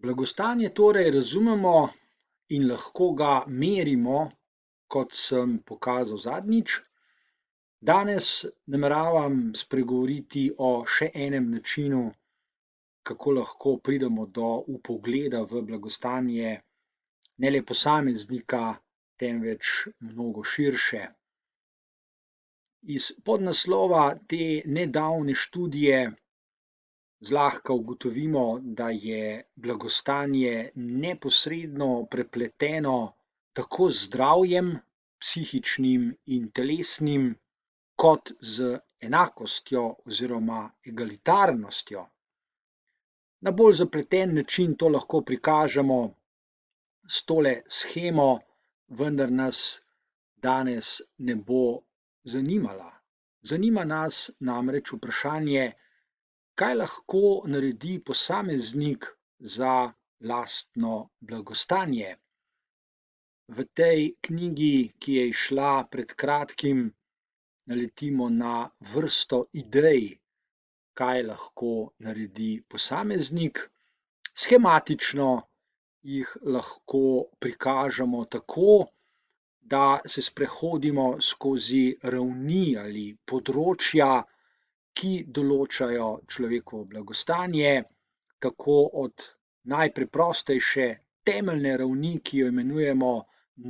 Blagostanje torej razumemo in lahko ga merimo, kot sem pokazal zadnjič. Danes nameravam spregovoriti o še enem načinu, kako lahko pridemo do vpogleda v blagostanje ne le posameznika, temveč mnogo širše. Iz podnaslova te nedavne študije zlahka ugotovimo, da je blagostanje neposredno prepleteno tako z zdravjem, psihičnim in telesnim, kot z enakostjo oziroma egalitarnostjo. Na bolj zapleten način to lahko prikažemo s tole shemo, vendar nas danes ne bo zanimala. Zanima nas namreč vprašanje, kaj lahko naredi posameznik za lastno blagostanje. V tej knjigi, ki je izšla pred kratkim, naletimo na vrsto idej, kaj lahko naredi posameznik. Shematično jih lahko prikažemo tako, da se sprehodimo skozi ravni ali področja, ki določajo človekovo blagostanje, tako od najpreprostejše temeljne ravni, ki jo imenujemo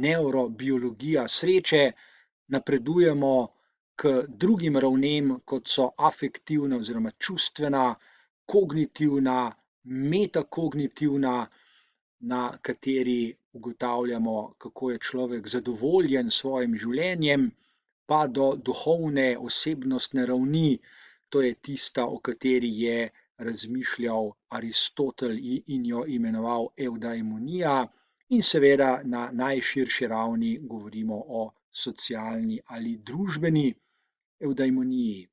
nevrobiologija sreče, napredujemo k drugim ravnem, kot so afektivna oziroma čustvena, kognitivna, metakognitivna, na kateri ugotavljamo, kako je človek zadovoljen s svojim življenjem, pa do duhovne osebnostne ravni, to je tista, o kateri je razmišljal Aristotel in jo imenoval evdaimonija, in seveda na najširši ravni govorimo o socialni ali družbeni evdaimoniji.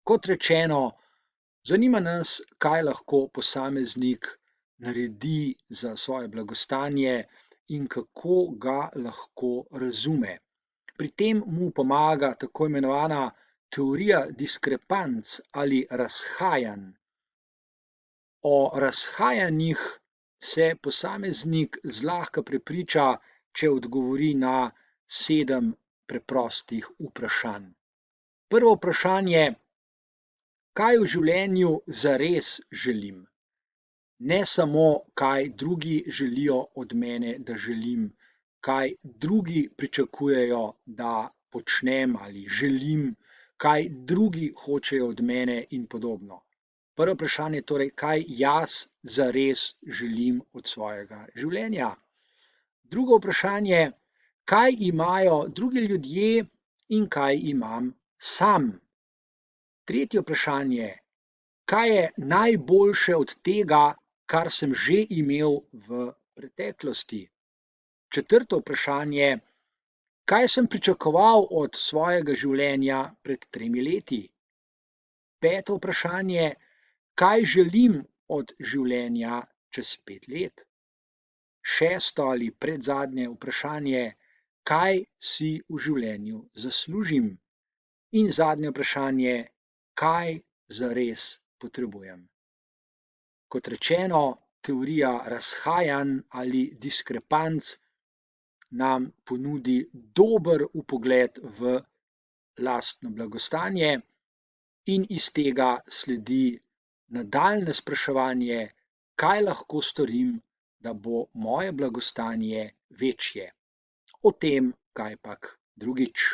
Kot rečeno, zanima nas, kaj lahko posameznik naredi za svoje blagostanje in kako ga lahko razume. Pri tem mu pomaga tako imenovana teorija diskrepanc ali razhajanj. O razhajanjih se posameznik zlahka prepriča, če odgovori na 7 preprostih vprašanj. Prvo vprašanje: kaj v življenju zares želim? Ne samo, kaj drugi želijo od mene, da želim, kaj drugi pričakujejo, da počnem ali želim, kaj drugi hočejo od mene in podobno. Prvo vprašanje je torej, kaj jaz zares želim od svojega življenja. Drugo vprašanje: kaj imajo drugi ljudje in kaj imam sam? Tretje vprašanje: kaj je najboljše od tega, kar sem že imel v preteklosti? Četrto vprašanje: kaj sem pričakoval od svojega življenja pred 3 leti? Peto vprašanje: kaj želim od življenja čez 5 let? Šesto ali predzadnje vprašanje: kaj si v življenju zaslužim? In zadnje vprašanje: kaj zares potrebujem? Kot rečeno, teorija razhajanj ali diskrepanc nam ponudi dober vpogled v lastno blagostanje in iz tega sledi nadaljnje spraševanje, kaj lahko storim, da bo moje blagostanje večje. O tem kajpak drugič.